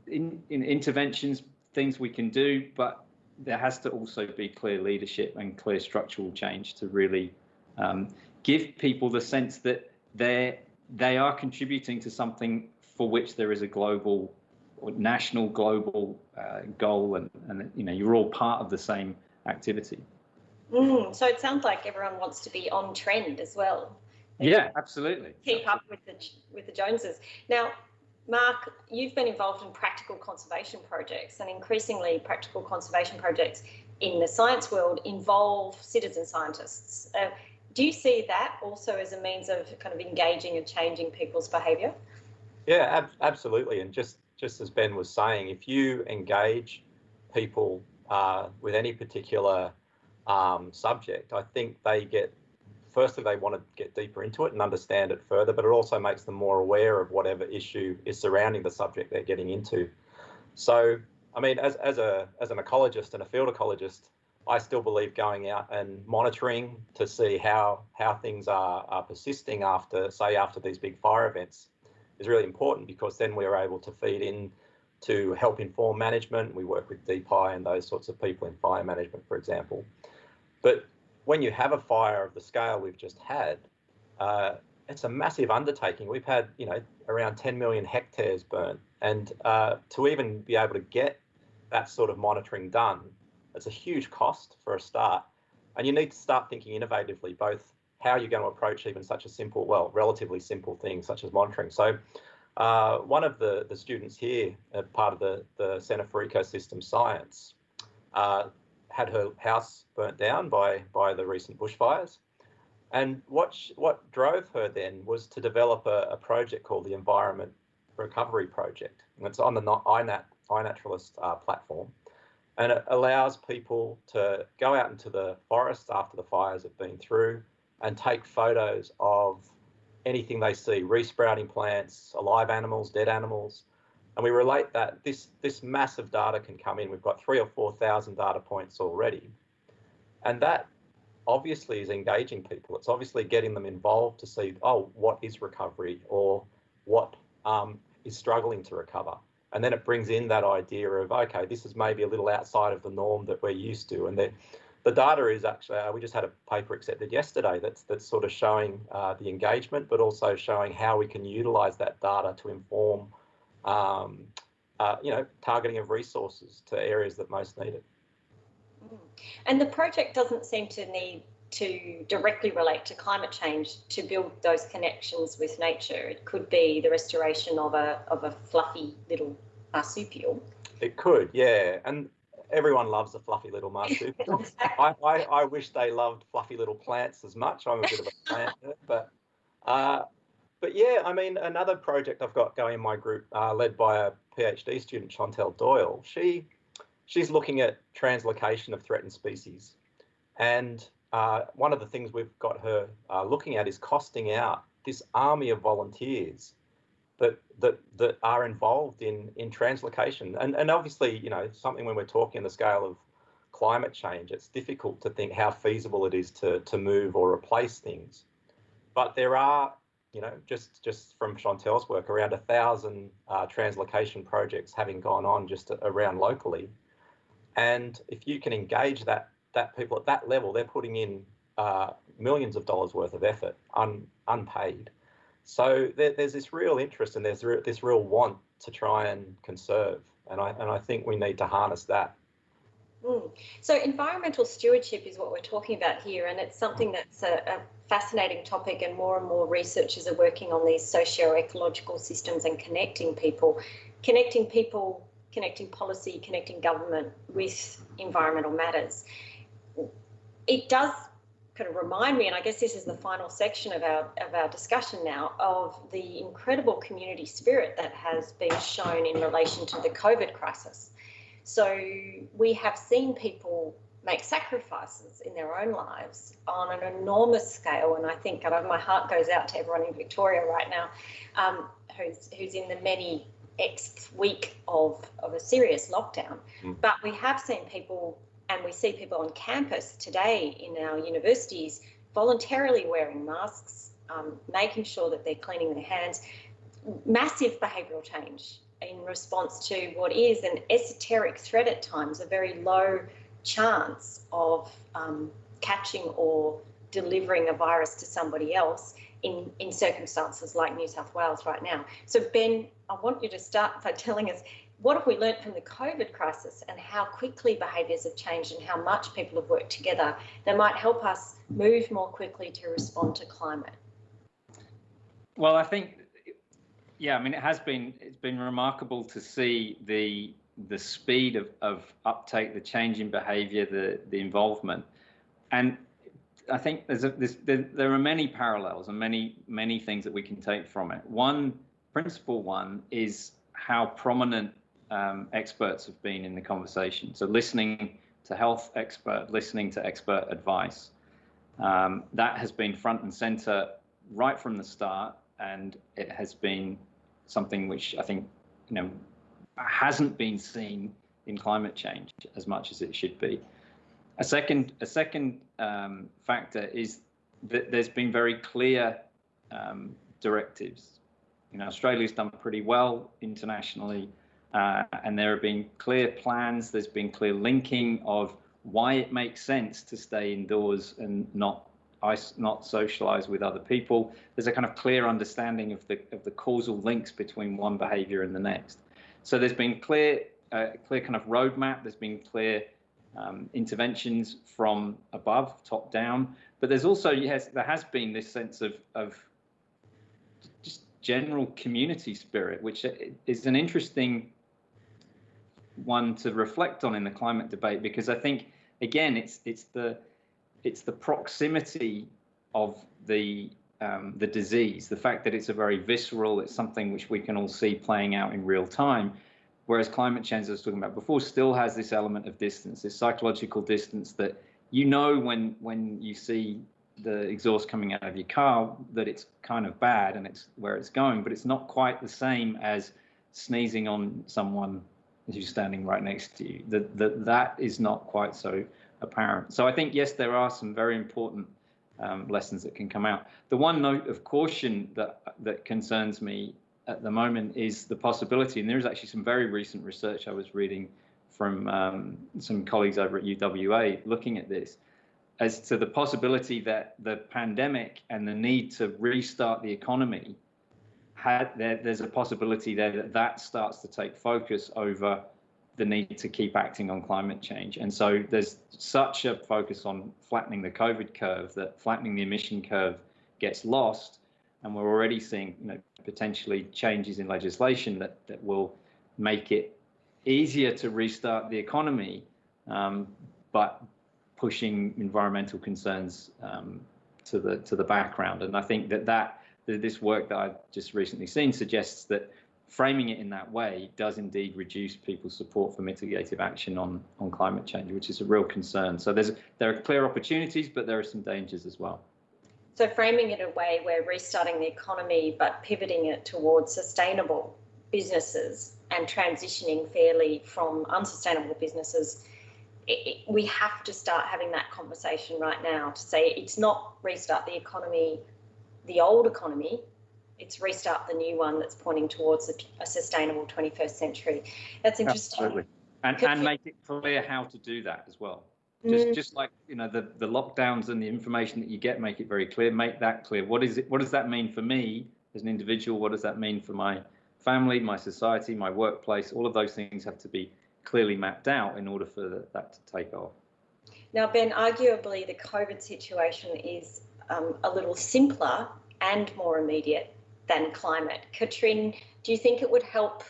in interventions, things we can do, but there has to also be clear leadership and clear structural change to really give people the sense that they are contributing to something for which there is a global or national global goal, and you're all part of the same activity. So it sounds like everyone wants to be on trend as well. Yeah, absolutely. Keep up with the Joneses. Now, Mark, you've been involved in practical conservation projects, and increasingly practical conservation projects in the science world involve citizen scientists. Do you see that also as a means of kind of engaging and changing people's behaviour? Yeah, absolutely. And just as Ben was saying, if you engage people with any particular subject, I think firstly, they want to get deeper into it and understand it further, but it also makes them more aware of whatever issue is surrounding the subject they're getting into. So, I mean, as an ecologist and a field ecologist, I still believe going out and monitoring to see how things are persisting after these big fire events is really important, because then we're able to feed in to help inform management. We work with DPI and those sorts of people in fire management, for example. But when you have a fire of the scale we've just had, it's a massive undertaking. We've had, around 10 million hectares burnt, and to even be able to get that sort of monitoring done, it's a huge cost for a start. And you need to start thinking innovatively, both how you're going to approach even such a simple, well, relatively simple thing such as monitoring. So one of the students here, part of the Centre for Ecosystem Science, had her house burnt down by the recent bushfires. And what drove her then was to develop a project called the Environment Recovery Project. And it's on the iNaturalist platform. And it allows people to go out into the forest after the fires have been through and take photos of anything they see, resprouting plants, alive animals, dead animals. And we relate that this massive data can come in. We've got 3,000 or 4,000 data points already. And that obviously is engaging people. It's obviously getting them involved to see, oh, what is recovery, or what is struggling to recover. And then it brings in that idea of, okay, this is maybe a little outside of the norm that we're used to. And the data is actually, we just had a paper accepted yesterday that's sort of showing the engagement, but also showing how we can utilize that data to inform, targeting of resources to areas that most need it. And the project doesn't seem to need to directly relate to climate change to build those connections with nature. It could be the restoration of a fluffy little marsupial. It could, yeah. And everyone loves a fluffy little marsupial. I wish they loved fluffy little plants as much. I'm a bit of a plant nerd, but yeah, I mean, another project I've got going in my group, led by a PhD student, Chantel Doyle, she's looking at translocation of threatened species. And one of the things we've got her looking at is costing out this army of volunteers that are involved in translocation. And obviously, something when we're talking on the scale of climate change, it's difficult to think how feasible it is to move or replace things. But there are, just from Chantel's work, around 1,000 translocation projects having gone on just around locally. And if you can engage that people at that level, they're putting in millions of dollars worth of effort unpaid. So there's this real interest, and there's this real want to try and conserve. And I think we need to harness that. So environmental stewardship is what we're talking about here, and it's something that's a fascinating topic, and more researchers are working on these socio-ecological systems and connecting policy, connecting government with environmental matters. It does kind of remind me, and I guess this is the final section of our discussion now, of the incredible community spirit that has been shown in relation to the COVID crisis. So we have seen people make sacrifices in their own lives on an enormous scale, and I think my heart goes out to everyone in Victoria right now, who's in the many X week of a serious lockdown. But we have seen people, and we see people on campus today in our universities voluntarily wearing masks, making sure that they're cleaning their hands. Massive behavioural change in response to what is an esoteric threat at times, a very low chance of catching or delivering a virus to somebody else in circumstances like New South Wales right now. So Ben, I want you to start by telling us, what have we learnt from the COVID crisis, and how quickly behaviours have changed, and how much people have worked together that might help us move more quickly to respond to climate? Well, I think, yeah, I mean, it's been remarkable to see the speed of uptake, the change in behaviour, the involvement, and I think there are many parallels and many things that we can take from it. One principal one is how prominent experts have been in the conversation. So listening to health expert, listening to expert advice, that has been front and centre right from the start, and it has been something which I think hasn't been seen in climate change as much as it should be. A second factor is that there's been very clear directives. Australia's done pretty well internationally, and there have been clear plans. There's been clear linking of why it makes sense to stay indoors and not socialize with other people. There's a kind of clear understanding of the causal links between one behavior and the next. So there's been clear kind of roadmap. There's been clear interventions from above, top down. But there's also, yes, there has been this sense of just general community spirit, which is an interesting one to reflect on in the climate debate, because I think, again, it's the proximity of the disease, the fact that it's a very visceral, it's something which we can all see playing out in real time, whereas climate change, as I was talking about before, still has this element of distance, this psychological distance that when you see the exhaust coming out of your car that it's kind of bad and it's where it's going, but it's not quite the same as sneezing on someone who's standing right next to you. That is not quite so apparent. So I think, yes, there are some very important lessons that can come out. The one note of caution that concerns me at the moment is the possibility, and there is actually some very recent research I was reading from some colleagues over at UWA looking at this, as to the possibility that the pandemic and the need to restart the economy, there's a possibility there that starts to take focus over the need to keep acting on climate change. And so there's such a focus on flattening the COVID curve that flattening the emission curve gets lost. And we're already seeing, potentially changes in legislation that will make it easier to restart the economy, but pushing environmental concerns to the background. And I think that this work that I've just recently seen suggests that framing it in that way does indeed reduce people's support for mitigative action on climate change, which is a real concern. So there are clear opportunities, but there are some dangers as well. So framing it in a way where restarting the economy, but pivoting it towards sustainable businesses and transitioning fairly from unsustainable businesses, we have to start having that conversation right now to say it's not restart the economy, the old economy, it's restart the new one that's pointing towards a sustainable 21st century. That's interesting. Absolutely. And make it clear how to do that as well. Just like, the lockdowns and the information that you get, make it very clear, make that clear. What does that mean for me as an individual? What does that mean for my family, my society, my workplace? All of those things have to be clearly mapped out in order for that to take off. Now, Ben, arguably the COVID situation is a little simpler and more immediate than climate. Katrin, do you think it would help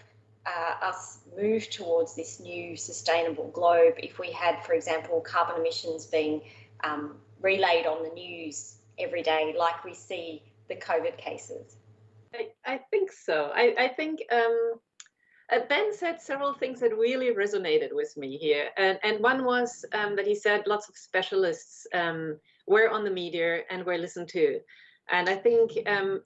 us move towards this new sustainable globe if we had, for example, carbon emissions being relayed on the news every day like we see the COVID cases? I think so. I think Ben said several things that really resonated with me here. And one was that he said lots of specialists were on the media and were listened to. And I think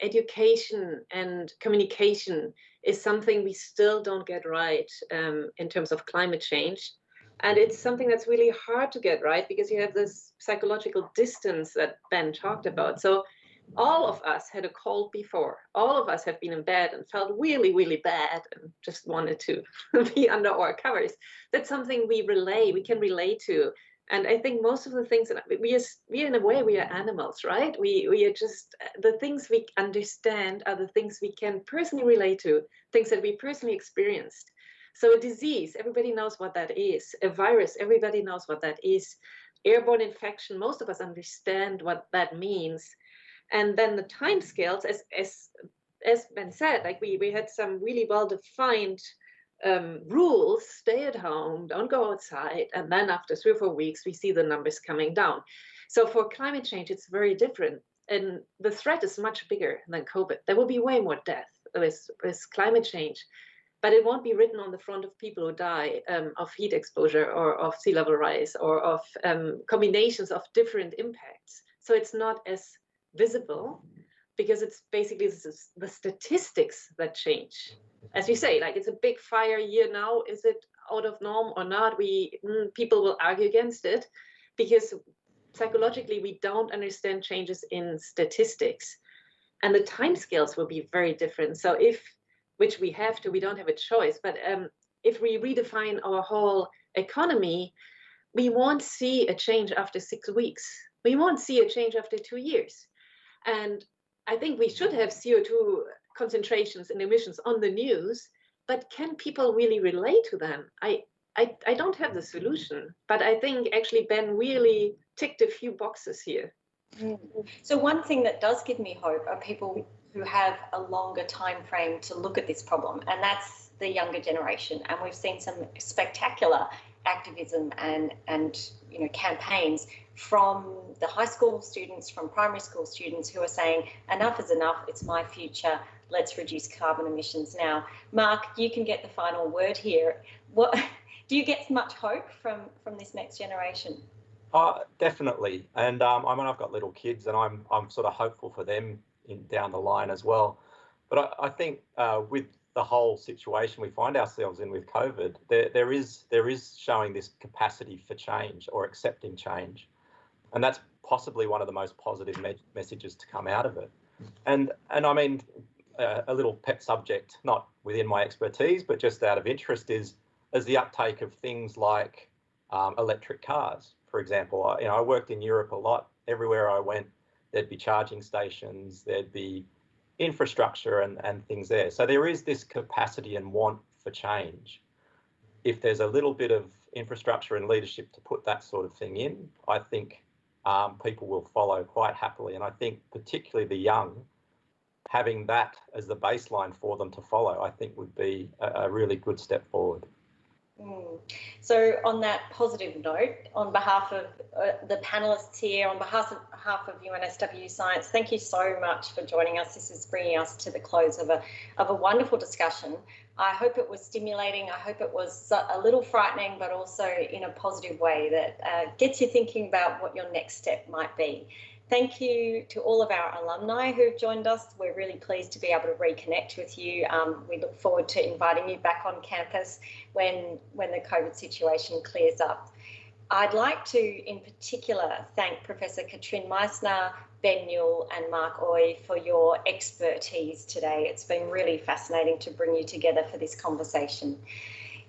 education and communication is something we still don't get right in terms of climate change. And it's something that's really hard to get right because you have this psychological distance that Ben talked about. So all of us had a cold before. All of us have been in bed and felt really, really bad and just wanted to be under our covers. That's something we can relate to. And I think most of the things that we in a way, we are animals, right? We are just, the things we understand are the things we can personally relate to, things that we personally experienced. So a disease, everybody knows what that is. A virus, everybody knows what that is. Airborne infection, most of us understand what that means. And then the timescales, as Ben said, like we had some really well-defined rules: stay at home, don't go outside, and then after 3 or 4 weeks we see the numbers coming down. So for climate change it's very different, and the threat is much bigger than COVID. There will be way more death with climate change, but it won't be written on the front of people who die of heat exposure or of sea level rise or of combinations of different impacts. So it's not as visible because it's basically the statistics that change. As you say, like, it's a big fire year now. Is it out of norm or not? People will argue against it because psychologically we don't understand changes in statistics, and the timescales will be very different. So which we don't have a choice, but if we redefine our whole economy, we won't see a change after 6 weeks. We won't see a change after 2 years. And I think we should have CO2 concentrations and emissions on the news, but can people really relate to them? I don't have the solution, but I think actually Ben really ticked a few boxes here. So one thing that does give me hope are people who have a longer time frame to look at this problem, and that's the younger generation. And we've seen some spectacular activism and campaigns from the high school students, from primary school students who are saying enough is enough, it's my future, let's reduce carbon emissions now. Mark, you can get the final word here. What do you get much hope from this next generation? Definitely, and I mean, I've got little kids, and I'm sort of hopeful for them down the line as well. But I think with the whole situation we find ourselves in with COVID, there is showing this capacity for change or accepting change, and that's possibly one of the most positive messages to come out of it. And I mean, a little pet subject, not within my expertise, but just out of interest, is the uptake of things like electric cars. For example, I worked in Europe a lot. Everywhere I went, there'd be charging stations, there'd be infrastructure and things there. So there is this capacity and want for change. If there's a little bit of infrastructure and leadership to put that sort of thing in, I think people will follow quite happily. And I think particularly the young, having that as the baseline for them to follow, I think would be a really good step forward. So on that positive note, on behalf of the panelists here, on behalf of UNSW Science, thank you so much for joining us. This is bringing us to the close of a wonderful discussion. I hope it was stimulating. I hope it was a little frightening, but also in a positive way that gets you thinking about what your next step might be. Thank you to all of our alumni who've joined us. We're really pleased to be able to reconnect with you. We look forward to inviting you back on campus when the COVID situation clears up. I'd like to, in particular, thank Professor Katrin Meissner, Ben Newell and Mark Oy for your expertise today. It's been really fascinating to bring you together for this conversation.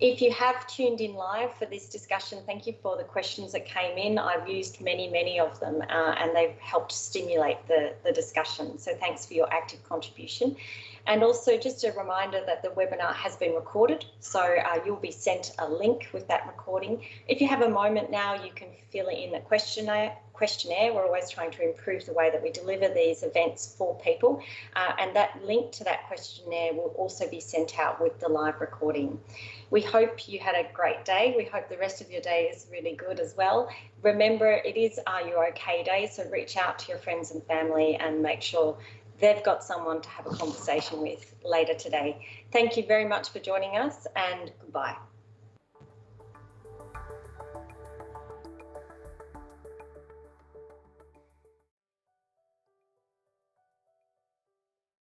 If you have tuned in live for this discussion, thank you for the questions that came in. I've used many of them and they've helped stimulate the discussion. So thanks for your active contribution. And also just a reminder that the webinar has been recorded. So you'll be sent a link with that recording. If you have a moment now, you can fill in the questionnaire. We're always trying to improve the way that we deliver these events for people. And that link to that questionnaire will also be sent out with the live recording. We hope you had a great day. We hope the rest of your day is really good as well. Remember, it is Are You OK Day, so reach out to your friends and family and make sure they've got someone to have a conversation with later today. Thank you very much for joining us, and goodbye.